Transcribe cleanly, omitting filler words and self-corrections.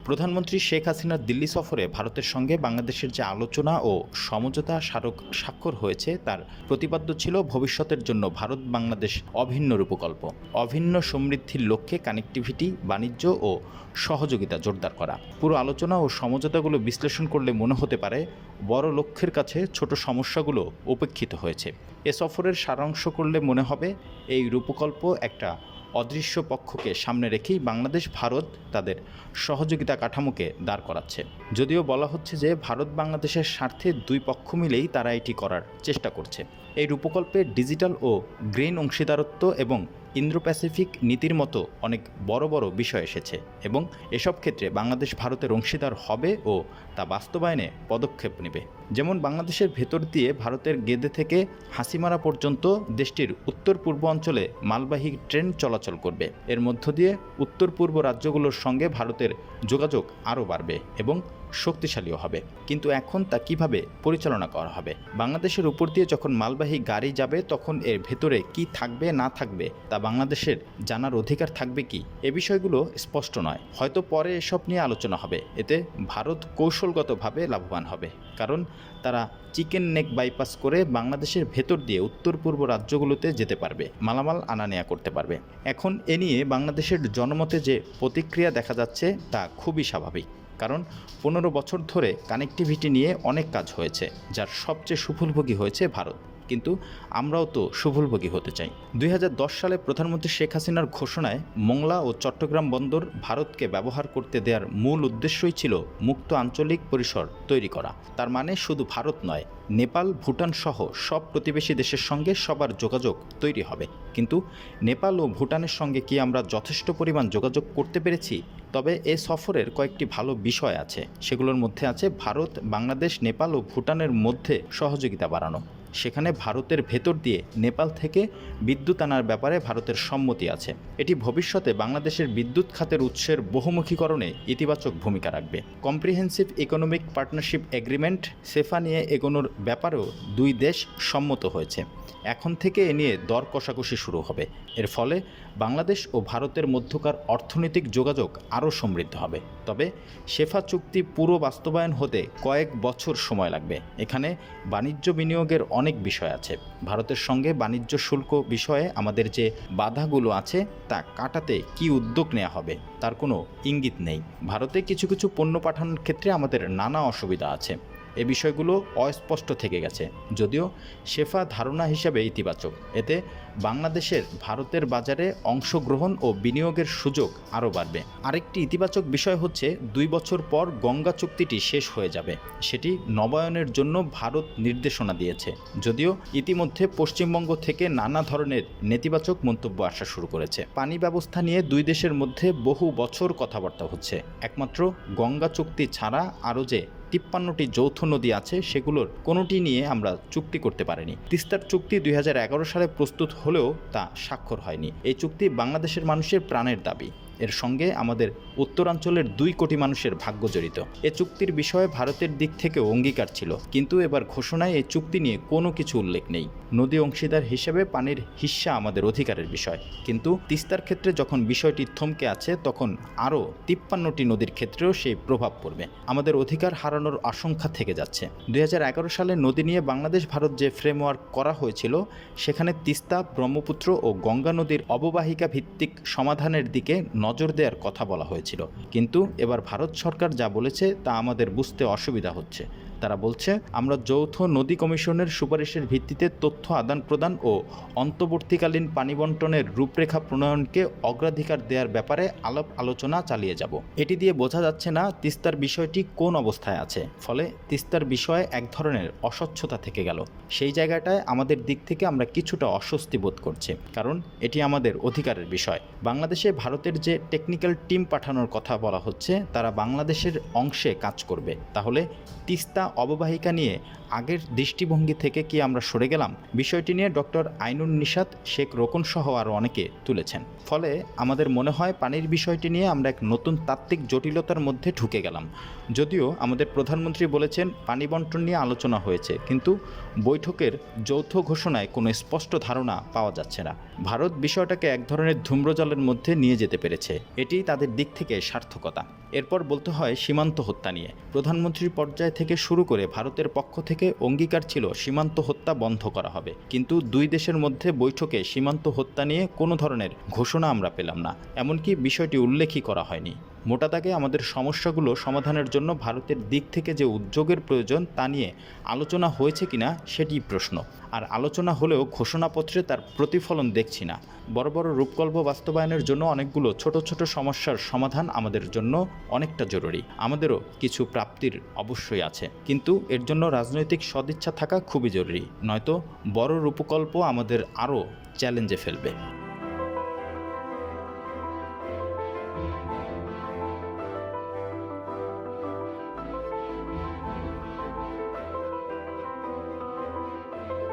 প্রধানমন্ত্রী শেখ হাসিনার দিল্লি সফরে ভারতের সঙ্গে বাংলাদেশের যে আলোচনা ও সমঝোতা স্মারক স্বাক্ষর হয়েছে তার প্রতিপাদ্য ছিল ভবিষ্যতের জন্য ভারত বাংলাদেশ অভিন্ন রূপকল্প, অভিন্ন সমৃদ্ধির লক্ষ্যে কানেক্টিভিটি, বাণিজ্য ও সহযোগিতা জোরদার করা। পুরো আলোচনা ও সমঝোতাগুলো বিশ্লেষণ করলে মনে হতে পারে বড় লক্ষ্যের কাছে ছোট সমস্যাগুলো উপেক্ষিত হয়েছে। এ সফরের সারাংশ করলে মনে হবে এই রূপকল্প একটা অদৃশ্য পক্ষকে সামনে রেখেই বাংলাদেশ ভারত তাদের সহযোগিতা কাঠামোকে দাঁড় করাচ্ছে। যদিও বলা হচ্ছে যে ভারত বাংলাদেশের স্বার্থে দুই পক্ষ মিলেই তারা এটি করার চেষ্টা করছে। এই রূপকল্পে ডিজিটাল ও গ্রিন অংশীদারত্ব এবং ইন্দো প্যাসিফিক নীতির মতো অনেক বড় বড় বিষয় এসেছে এবং এসব ক্ষেত্রে বাংলাদেশ ভারতের অংশীদার হবে ও তা বাস্তবায়নে পদক্ষেপ নেবে। যেমন বাংলাদেশের ভেতর দিয়ে ভারতের গেদে থেকে হাসিমারা পর্যন্ত দেশটির উত্তর পূর্ব অঞ্চলে মালবাহী ট্রেন চলাচল করবে। এর মধ্য দিয়ে উত্তর পূর্ব রাজ্যগুলোর সঙ্গে ভারতের যোগাযোগ আরও বাড়বে এবং শক্তিশালীও হবে। কিন্তু এখন তা কিভাবে পরিচালনা করা হবে? বাংলাদেশের উপর দিয়ে যখন মালবাহী গাড়ি যাবে তখন এর ভেতরে কি থাকবে না থাকবে তা বাংলাদেশের জানার অধিকার থাকবে কি? এ বিষয়গুলো স্পষ্ট নয়। হয়তো পরে এসব নিয়ে আলোচনা হবে। এতে ভারত কৌশলগতভাবে লাভবান হবে, কারণ তারা চিকেন নেক বাইপাস করে বাংলাদেশের ভেতর দিয়ে উত্তর পূর্ব রাজ্যগুলোতে যেতে পারবে, মালামাল আনা নেয়া করতে পারবে। এখন এ নিয়ে বাংলাদেশের জনমতে যে প্রতিক্রিয়া দেখা যাচ্ছে তা খুবই স্বাভাবিক, কারণ 15 বছর ধরে কানেক্টিভিটি নিয়ে অনেক কাজ হয়েছে, যার সবচেয়ে সুফলভোগী হয়েছে ভারত। কিন্তু আমরাও তো সুফলভোগী হতে চাই। 2010 সালে প্রধানমন্ত্রী শেখ হাসিনার ঘোষণায় মোংলা ও চট্টগ্রাম বন্দর ভারতকে ব্যবহার করতে দেওয়ার মূল উদ্দেশ্যই ছিল মুক্ত আঞ্চলিক পরিসর তৈরি করা। তার মানে শুধু ভারত নয়, নেপাল, ভুটান সহ সব প্রতিবেশী দেশের সঙ্গে সবার যোগাযোগ তৈরি হবে। কিন্তু নেপাল ও ভুটানের সঙ্গে কি আমরা যথেষ্ট পরিমাণ যোগাযোগ করতে পেরেছি? তবে এ সফরের কয়েকটি ভালো বিষয় আছে। সেগুলোর মধ্যে আছে ভারত, বাংলাদেশ, নেপাল ও ভুটানের মধ্যে সহযোগিতা বাড়ানো। সেখানে ভারতের ভেতর দিয়ে নেপাল থেকে বিদ্যুৎ আনার ব্যাপারে ভারতের সম্মতি আছে। এটি ভবিষ্যতে বাংলাদেশের বিদ্যুৎ খাতের উৎসের বহুমুখীকরণে ইতিবাচক ভূমিকা রাখবে। কম্প্রিহেন্সিভ ইকোনমিক পার্টনারশিপ এগ্রিমেন্ট সেফা নিয়ে এগোনোর ব্যাপারেও দুই দেশ সম্মত হয়েছে। এখন থেকে এ নিয়ে দর কষাকষি শুরু হবে। এর ফলে বাংলাদেশ ও ভারতের মধ্যকার অর্থনৈতিক যোগাযোগ আরও সমৃদ্ধ হবে। তবে সেফা চুক্তি পুরো বাস্তবায়ন হতে কয়েক বছর সময় লাগবে। এখানে বাণিজ্য বিনিয়োগের অনেক বিষয় আছে। ভারতের সঙ্গে বাণিজ্য শুল্ক বিষয়ে আমাদের যে বাধাগুলো আছে তা কাটাতে কি উদ্যোগ নেওয়া হবে তার কোনো ইঙ্গিত নেই। ভারতে কিছু কিছু পণ্য পাঠানোর ক্ষেত্রে আমাদের নানা অসুবিধা আছে। এ বিষয়গুলো অস্পষ্ট থেকে গেছে, যদিও শেফা ধারণা হিসাবে ইতিবাচক। এতে বাংলাদেশের ভারতের বাজারে অংশগ্রহণ ও বিনিয়োগের সুযোগ আরও বাড়বে। আরেকটি ইতিবাচক বিষয় হচ্ছে 2 বছর পর গঙ্গা চুক্তিটি শেষ হয়ে যাবে। সেটি নবায়নের জন্য ভারত নির্দেশনা দিয়েছে, যদিও ইতিমধ্যে পশ্চিমবঙ্গ থেকে নানা ধরনের নেতিবাচক মন্তব্য আসা শুরু করেছে। পানি ব্যবস্থা নিয়ে দুই দেশের মধ্যে বহু বছর কথাবার্তা হচ্ছে। একমাত্র গঙ্গা চুক্তি ছাড়া আরও যে 53টি যৌথ নদী আছে সেগুলোর কোনোটি নিয়ে আমরা চুক্তি করতে পারিনি। তিস্তার চুক্তি 2011 সালে প্রস্তুত হলেও তা স্বাক্ষর হয়নি। এই চুক্তি বাংলাদেশের মানুষের প্রাণের দাবি। এর সঙ্গে আমাদের উত্তরাঞ্চলের 2 কোটি মানুষের ভাগ্য জড়িত। এ চুক্তির বিষয়ে ভারতের দিক থেকেও অঙ্গীকার ছিল, কিন্তু এবার ঘোষণায় এই চুক্তি নিয়ে কোনো কিছু উল্লেখ নেই। নদী অংশীদার হিসেবে পানির হিস্সা আমাদের অধিকারের বিষয়, কিন্তু তিস্তার ক্ষেত্রে যখন বিষয়টি থমকে আছে তখন আরও 53টি নদীর ক্ষেত্রেও সেই প্রভাব পড়বে। আমাদের অধিকার হারানোর আশঙ্কা থেকে যাচ্ছে। 2011 সালে নদী নিয়ে বাংলাদেশ ভারত যে ফ্রেমওয়ার্ক করা হয়েছিল সেখানে তিস্তা, ব্রহ্মপুত্র ও গঙ্গা নদীর অববাহিকা ভিত্তিক সমাধানের দিকে নজর দেওয়ার কথা বলা হয়েছিল। কিন্তু এবার ভারত সরকার যা বলেছে তা আমাদের বুঝতে অসুবিধা হচ্ছে। তারা বলছে, আমরা যৌথ নদী কমিশনের সুপারিশের ভিত্তিতে তথ্য আদান প্রদান ও অন্তর্বর্তীকালীন পানি বন্টনের রূপরেখা প্রণয়নকে অগ্রাধিকার দেওয়ার ব্যাপারে আলাপ আলোচনা চালিয়ে যাব। এটি দিয়ে বোঝা যাচ্ছে না তিস্তার বিষয়টি কোন অবস্থায় আছে। ফলে তিস্তার বিষয়ে এক ধরনের অস্বচ্ছতা থেকে গেল। সেই জায়গাটায় আমাদের দিক থেকে আমরা কিছুটা অস্বস্তি বোধ করছি, কারণ এটি আমাদের অধিকারের বিষয়। বাংলাদেশে ভারতের যে টেকনিক্যাল টিম পাঠানোর কথা বলা হচ্ছে তারা বাংলাদেশের অংশে কাজ করবে। তাহলে তিস্তা অববাহিকা নিয়ে আগের দৃষ্টিভঙ্গি থেকে কি আমরা সরে গেলাম? বিষয়টি নিয়ে ডক্টর আইনুন নিশাত, শেখ রোকন সহ আরও অনেকে তুলেছেন। ফলে আমাদের মনে হয় পানির বিষয়টি নিয়ে আমরা এক নতুন তাত্ত্বিক জটিলতার মধ্যে ঢুকে গেলাম। যদিও আমাদের প্রধানমন্ত্রী বলেছেন পানি বন্টন নিয়ে আলোচনা হয়েছে, কিন্তু বৈঠকের যৌথ ঘোষণায় কোনো স্পষ্ট ধারণা পাওয়া যাচ্ছে না। ভারত বিষয়টাকে এক ধরনের ধূম্রজালের মধ্যে নিয়ে যেতে পেরেছে, এটি তাদের দিক থেকে সার্থকতা। এরপর বলতে হয় সীমান্ত হত্যা নিয়ে। প্রধানমন্ত্রীর পর্যায় থেকে শুরু করে ভারতের পক্ষ থেকে অঙ্গীকার ছিল সীমান্ত হত্যা বন্ধ করা হবে, কিন্তু দুই দেশের মধ্যে বৈঠকে সীমান্ত হত্যা নিয়ে কোনো ধরনের ঘোষণা আমরা পেলাম না, এমনকি বিষয়টি উল্লেখই করা হয়নি। মোটা দাগে আমাদের সমস্যাগুলো সমাধানের জন্য ভারতের দিক থেকে যে উদ্যোগের প্রয়োজন তা নিয়ে আলোচনা হয়েছে কিনা সেটিই প্রশ্ন। আর আলোচনা হলেও ঘোষণাপত্রে তার প্রতিফলন দেখছি না। বড় বড় রূপকল্প বাস্তবায়নের জন্য অনেকগুলো ছোট ছোট সমস্যার সমাধান আমাদের জন্য অনেকটা জরুরি। আমাদেরও কিছু প্রাপ্তির অবশ্যই আছে, কিন্তু এর জন্য রাজনৈতিক সদিচ্ছা থাকা খুবই জরুরি, নয়তো বড় রূপকল্প আমাদের আরও চ্যালেঞ্জে ফেলবে।